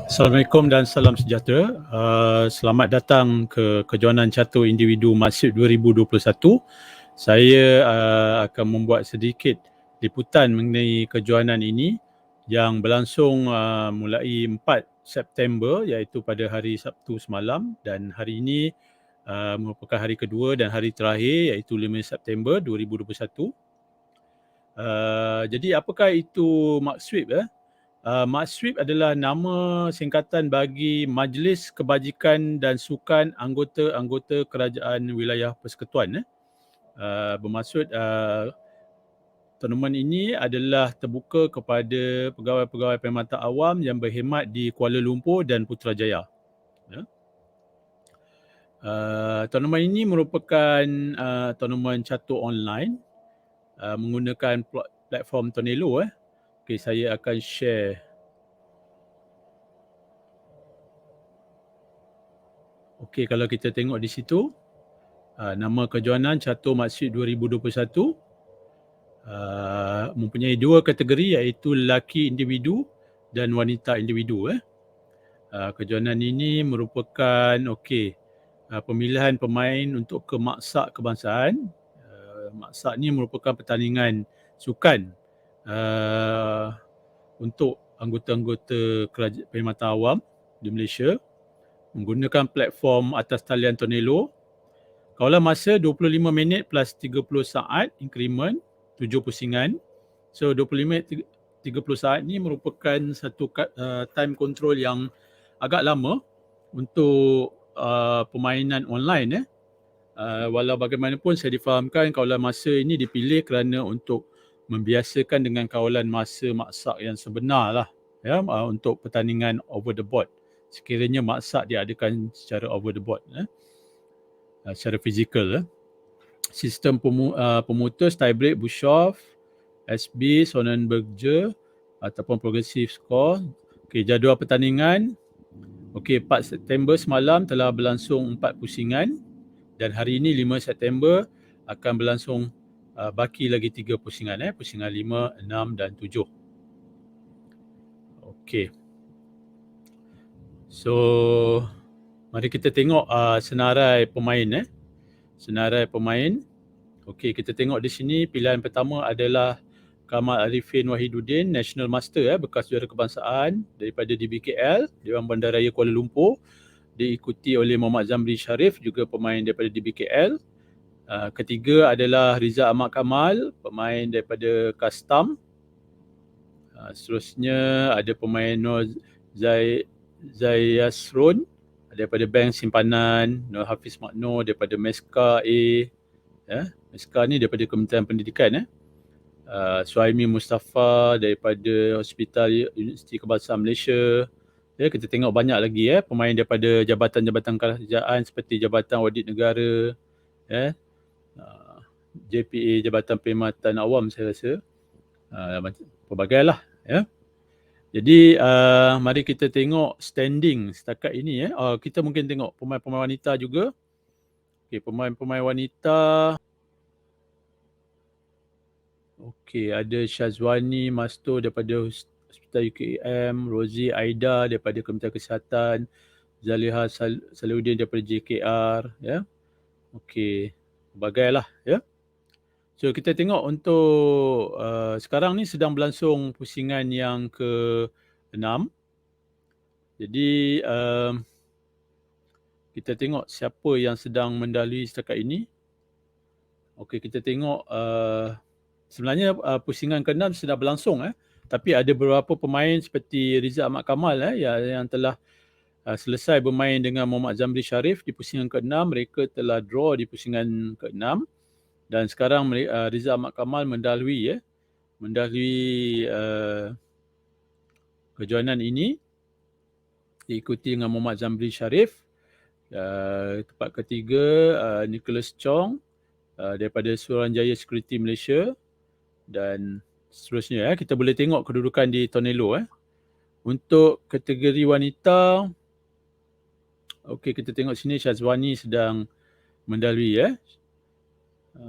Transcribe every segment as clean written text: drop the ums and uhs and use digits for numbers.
Assalamualaikum dan salam sejahtera. Selamat datang ke kejohanan catur individu Masyid 2021. Saya akan membuat sedikit liputan mengenai kejohanan ini yang berlangsung mulai 4 September iaitu pada hari Sabtu semalam, dan hari ini merupakan hari kedua dan hari terakhir iaitu 5 September 2021. Jadi apakah itu MAKSWIP? MAKSWIP adalah nama singkatan bagi Majlis Kebajikan dan Sukan Anggota-Anggota Kerajaan Wilayah Persekutuan. Bermaksud tournament ini adalah terbuka kepada pegawai-pegawai perkhidmatan awam yang berkhidmat di Kuala Lumpur dan Putrajaya. Tournament ini merupakan tournament catur online menggunakan platform Tonelo. Okay, saya akan share. Okey, kalau kita tengok di situ, nama kejohanan Catur Masyid 2021 mempunyai dua kategori iaitu lelaki individu dan wanita individu. Kejohanan ini merupakan pemilihan pemain untuk kemaksak kebangsaan. Maksak ni merupakan pertandingan sukan untuk anggota-anggota perkhidmatan awam di Malaysia menggunakan platform atas talian Tonelo. Kawalan masa 25 minit plus 30 saat increment 7 pusingan. So 25 minit 30 saat ni merupakan satu time control yang agak lama untuk permainan online. Walau bagaimanapun saya difahamkan kawalan masa ini dipilih kerana untuk membiasakan dengan kawalan masa maksak yang sebenar lah, untuk pertandingan over the board. Sekiranya maksak diadakan secara over the board, secara fizikal. Sistem pemutus tiebreak Bischoff, SB, Sonnenberger ataupun progressive score. Okey, jadual pertandingan. Okey, 4 September semalam telah berlangsung 4 pusingan dan hari ini 5 September akan berlangsung baki lagi 3 pusingan, pusingan 5, 6 dan 7. Okey. So mari kita tengok senarai pemain. Senarai pemain. Okey, kita tengok di sini pilihan pertama adalah Kamal Arifin Wahiduddin, National Master, bekas juara kebangsaan daripada DBKL, Dewan Bandaraya Kuala Lumpur, diikuti oleh Muhammad Zamri Sharif, juga pemain daripada DBKL. Ketiga adalah Riza Ahmad Kamal, pemain daripada Custom. Seterusnya ada pemain Nur Zayasrun daripada Bank Simpanan, Nur Hafiz Makno daripada Meska A. Meska ni daripada Kementerian Pendidikan. Suhaimi Mustafa daripada Hospital Universiti Kebangsaan Malaysia. Kita tengok banyak lagi pemain daripada jabatan-jabatan kerajaan seperti Jabatan Audit Negara, JPA, Jabatan Perkhidmatan Awam, saya rasa. Pelbagai lah. Jadi mari kita tengok standing setakat ini. Kita mungkin tengok pemain-pemain wanita juga. Okey, pemain-pemain wanita. Okey, ada Syazwani Masto daripada Hospital UKM, Rosie Aida daripada Kementerian Kesihatan, Zaliha Salahuddin daripada JKR, Okey, berbagai lah, So kita tengok untuk sekarang ni sedang berlangsung pusingan yang ke-6. Jadi kita tengok siapa yang sedang mendahului setakat ini. Okey, kita tengok sebenarnya pusingan ke-6 sedang berlangsung, tapi ada beberapa pemain seperti Riza Ahmad Kamal yang telah selesai bermain dengan Muhammad Zamri Sharif di pusingan ke-6. Mereka telah draw di pusingan ke-6 dan sekarang Riza Ahmad Kamal mendahului kejohanan ini diikuti dengan Muhammad Zamri Sharif. Tempat ketiga Nicholas Chong daripada Suruhanjaya Security Malaysia, dan seterusnya. Kita boleh tengok kedudukan di Tonelo. Untuk kategori wanita, okey, kita tengok sini Syazwani sedang mendahului,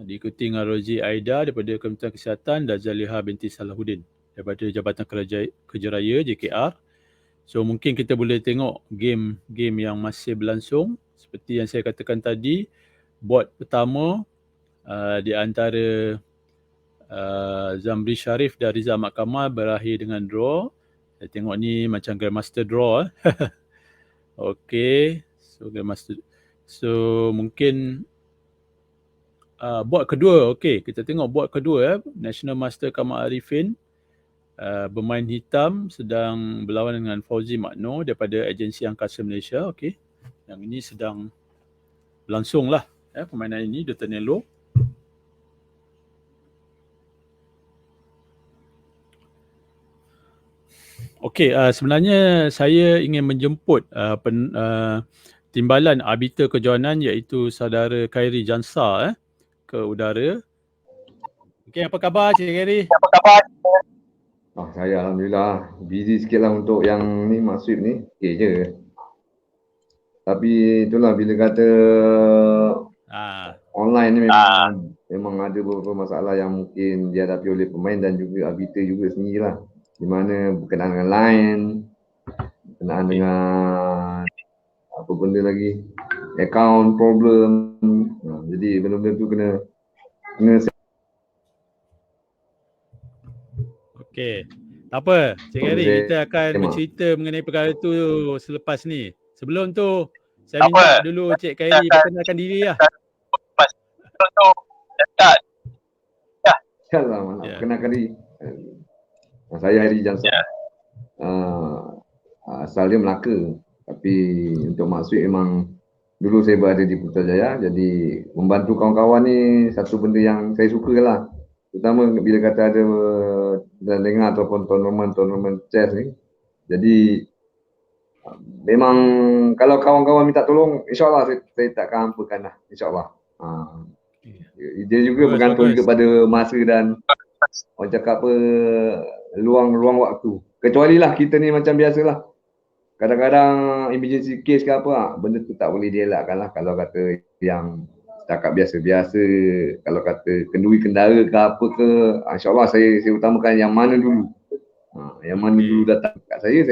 diikuti dengan Rosie Aida daripada Kementerian Kesihatan dan Zaliha binti Salahuddin daripada Jabatan Kerja Raya JKR. So mungkin kita boleh tengok game yang masih berlangsung. Seperti yang saya katakan tadi, board pertama di antara Zamri Sharif dan Rizal Ahmad Kamal berakhir dengan draw. Saya tengok ni macam Grandmaster draw. Okay, so Grandmaster. So mungkin board kedua, okay, kita tengok board kedua National Master Kamal Arifin. Bermain hitam sedang berlawan dengan Fauzi Makno daripada Agensi Angkasa Malaysia. Okey. Yang ini sedang berlangsung lah permainan ini, Dr. Nelo. Okey, sebenarnya saya ingin menjemput timbalan arbiter kejohanan iaitu saudara Khairi Jansa ke udara. Okey, apa khabar Cik Khairi? Apa khabar? Saya Alhamdulillah busy sikit lah untuk yang ni maksud ni. Okay je. Tapi itulah bila kata online ni memang ada beberapa masalah yang mungkin dihadapi oleh pemain dan juga arbiter juga sendirilah. Di mana berkenaan dengan line, berkenaan dengan apa benda lagi, account problem. Jadi benda-benda tu kena Okey. Tak apa, Cik Khairi, kita akan bercerita mengenai perkara tu selepas ni. Sebelum tu, saya minta dulu Cik Khairi perkenalkan diri lah. Sebelum tu, InsyaAllah, perkenalkan diri. Saya Khairi Jansa. Asal dia Melaka. Tapi untuk maksud memang dulu saya berada di Putrajaya. Jadi membantu kawan-kawan ni satu benda yang saya suka lah. Terutama bila kata ada dan dengar ataupun tournament chess ni. Jadi memang kalau kawan-kawan minta tolong, insyaAllah saya takkan hampakan lah, insyaAllah. Dia juga bergantung juga pada masa dan orang cakap apa, luang waktu. Kecuali lah kita ni macam biasalah. Kadang-kadang emergency case ke apa, benda tu tak boleh dielakkan lah. Kalau kata yang setakat biasa-biasa, kalau kata kenduri kendara ke apa ke, insyaAllah saya utamakan yang mana dulu. Yang mana dulu datang kat saya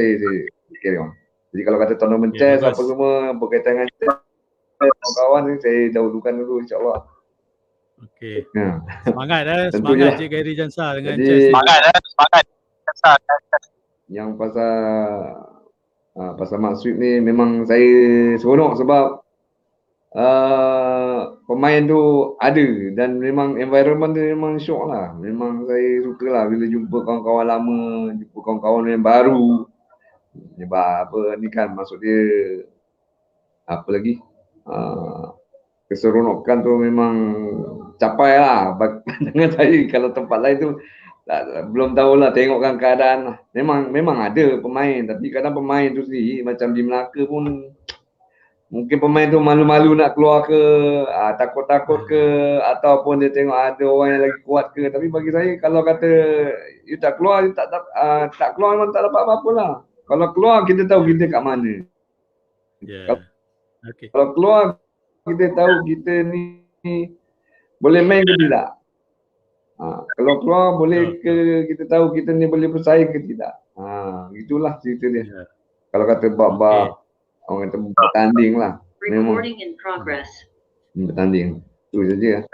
carry on. Jadi kalau kata tournament chess apa semua berkaitan dengan chess, kawan-kawan ni saya dahulukan dulu, insyaAllah. Okey. Semangat semangat Cik Khairi Jansa dengan chess. Semangat Jansa dengan chess. Yang pasal maksud ni memang saya seronok sebab pemain tu ada dan memang environment tu memang syok lah. Memang saya suka lah bila jumpa kawan-kawan lama, jumpa kawan-kawan yang baru. Sebab apa ni kan maksud dia apa lagi, keseronokan tu memang capai lah dengan saya. Kalau tempat lain tu belum tahulah, tengokkan keadaan lah. Memang ada pemain, tapi kadang pemain tu sendiri macam di Melaka pun mungkin pemain tu malu-malu nak keluar ke, takut-takut ke, ataupun dia tengok ada orang yang lagi kuat ke. Tapi bagi saya kalau kata you tak keluar, you tak keluar memang tak dapat apa-apa lah. Kalau keluar kita tahu kita kat mana. Kalau keluar kita tahu kita ni boleh main ke tidak. Kalau keluar boleh ke kita tahu kita ni boleh bersaing ke tidak. Itulah cerita dia. Kalau kata bab-bab orang kata bertanding lah. Memang bertanding. Itu saja.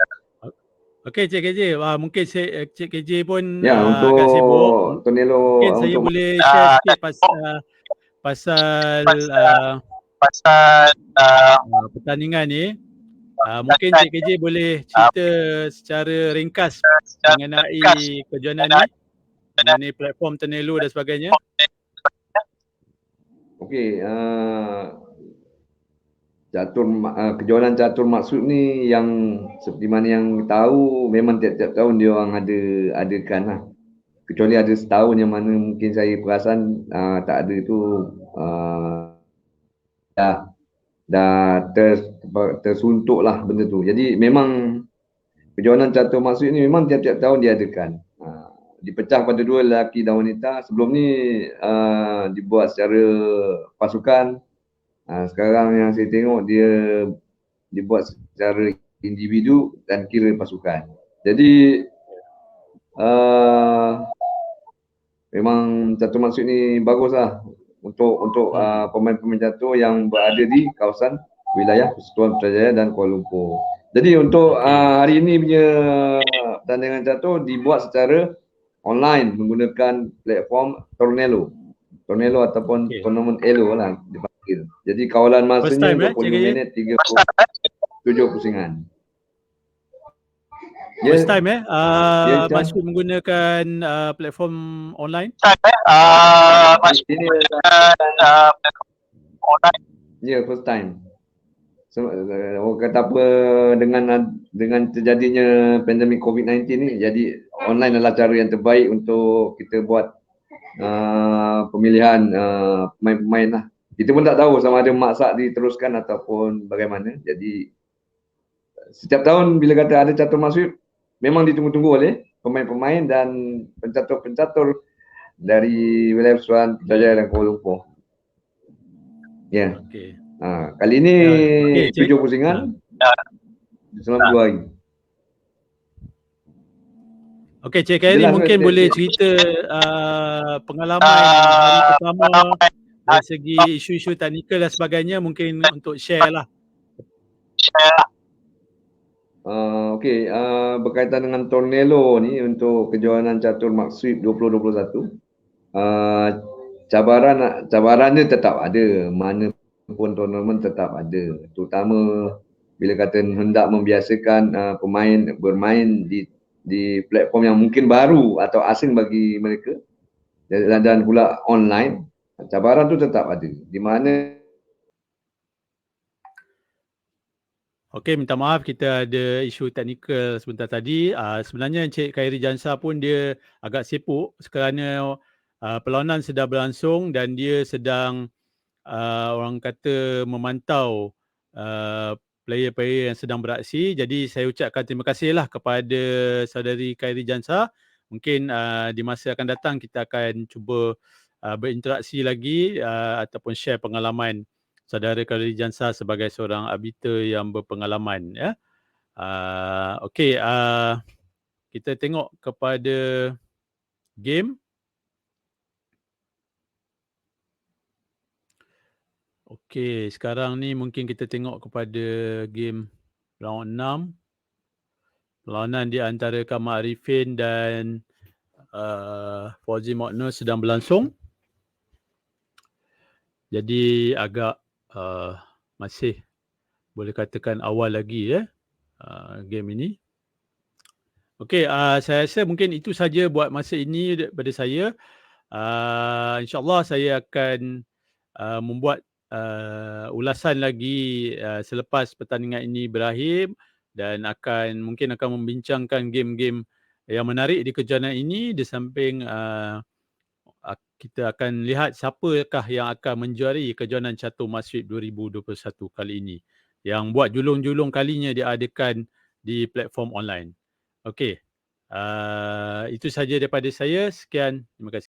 Okey Cik KJ, mungkin Cik KJ pun untuk agak sibuk. Tonelo, mungkin saya boleh share sikit pasal pertandingan ni. Mungkin Cik KJ boleh cerita secara ringkas mengenai kejohanan ni, mengenai platform Tonelo dan sebagainya. Okey, kejohanan catur maksud ni yang seperti mana yang tahu memang tiap-tiap tahun dia orang adakan lah. Kecuali ada setahun yang mana mungkin saya perasan tak ada tu, dah tersuntuk lah benda tu. Jadi memang kejohanan catur maksud ni memang tiap-tiap tahun diadakan. Dipecah pada dua, lelaki dan wanita. Sebelum ni dibuat secara pasukan. Sekarang yang saya tengok dia dibuat secara individu dan kira pasukan. Jadi memang catur maksud ni bagus lah. untuk pemain-pemain catur yang berada di kawasan wilayah Persekutuan Putrajaya dan Kuala Lumpur. Jadi untuk hari ini punya pertandingan catur dibuat secara online menggunakan platform Tornelo ataupun tournament Elo lah dipanggil. Jadi kawalan masanya 25 minit 37 pusingan. First time Masud menggunakan platform online? Ya, first time. Orang kata apa, dengan terjadinya pandemik COVID-19 ni, jadi online adalah cara yang terbaik untuk kita buat pemilihan pemain-pemain lah. Kita pun tak tahu sama ada maksa diteruskan ataupun bagaimana. Jadi setiap tahun bila kata ada catur Masud, memang ditunggu-tunggu oleh pemain-pemain dan pencatur-pencatur dari wilayah Persekutuan Putrajaya dan Kuala Lumpur. Ya. Okay. Kali ini 7 pusingan selama 2 hari. Okey, Cik Khairi mungkin boleh cerita pengalaman hari pertama dari segi isu-isu teknikal dan sebagainya, mungkin untuk share lah. Okey, berkaitan dengan Tornelo ni untuk kejohanan catur Maksud 2021, cabarannya tetap ada, mana pun tournament tetap ada, terutama bila kata hendak membiasakan pemain bermain di platform yang mungkin baru atau asing bagi mereka dan pula online, cabaran tu tetap ada, di mana Okey, minta maaf kita ada isu teknikal sebentar tadi. Sebenarnya Encik Khairi Jansa pun dia agak sibuk kerana perlawanan sedang berlangsung dan dia sedang orang kata memantau player-player yang sedang beraksi. Jadi saya ucapkan terima kasihlah kepada saudari Khairi Jansa. Mungkin di masa akan datang kita akan cuba berinteraksi lagi ataupun share pengalaman saudara Khairi Jansa sebagai seorang arbiter yang berpengalaman, ya. Okey, kita tengok kepada game. Okey, sekarang ni mungkin kita tengok kepada game round 6. Perlawanan di antara Kamal Arifin dan Fauzi Mokno sedang berlangsung. Jadi agak masih boleh katakan awal lagi game ini. Okey, saya rasa mungkin itu saja buat masa ini daripada saya. InsyaAllah saya akan membuat ulasan lagi selepas pertandingan ini berakhir dan mungkin akan membincangkan game-game yang menarik di kejohanan ini. Di samping kita akan lihat siapakah yang akan menjuari kejohanan catur Masjid 2021 kali ini, yang buat julung-julung kalinya diadakan di platform online. Okey, itu saja daripada saya. Sekian, terima kasih.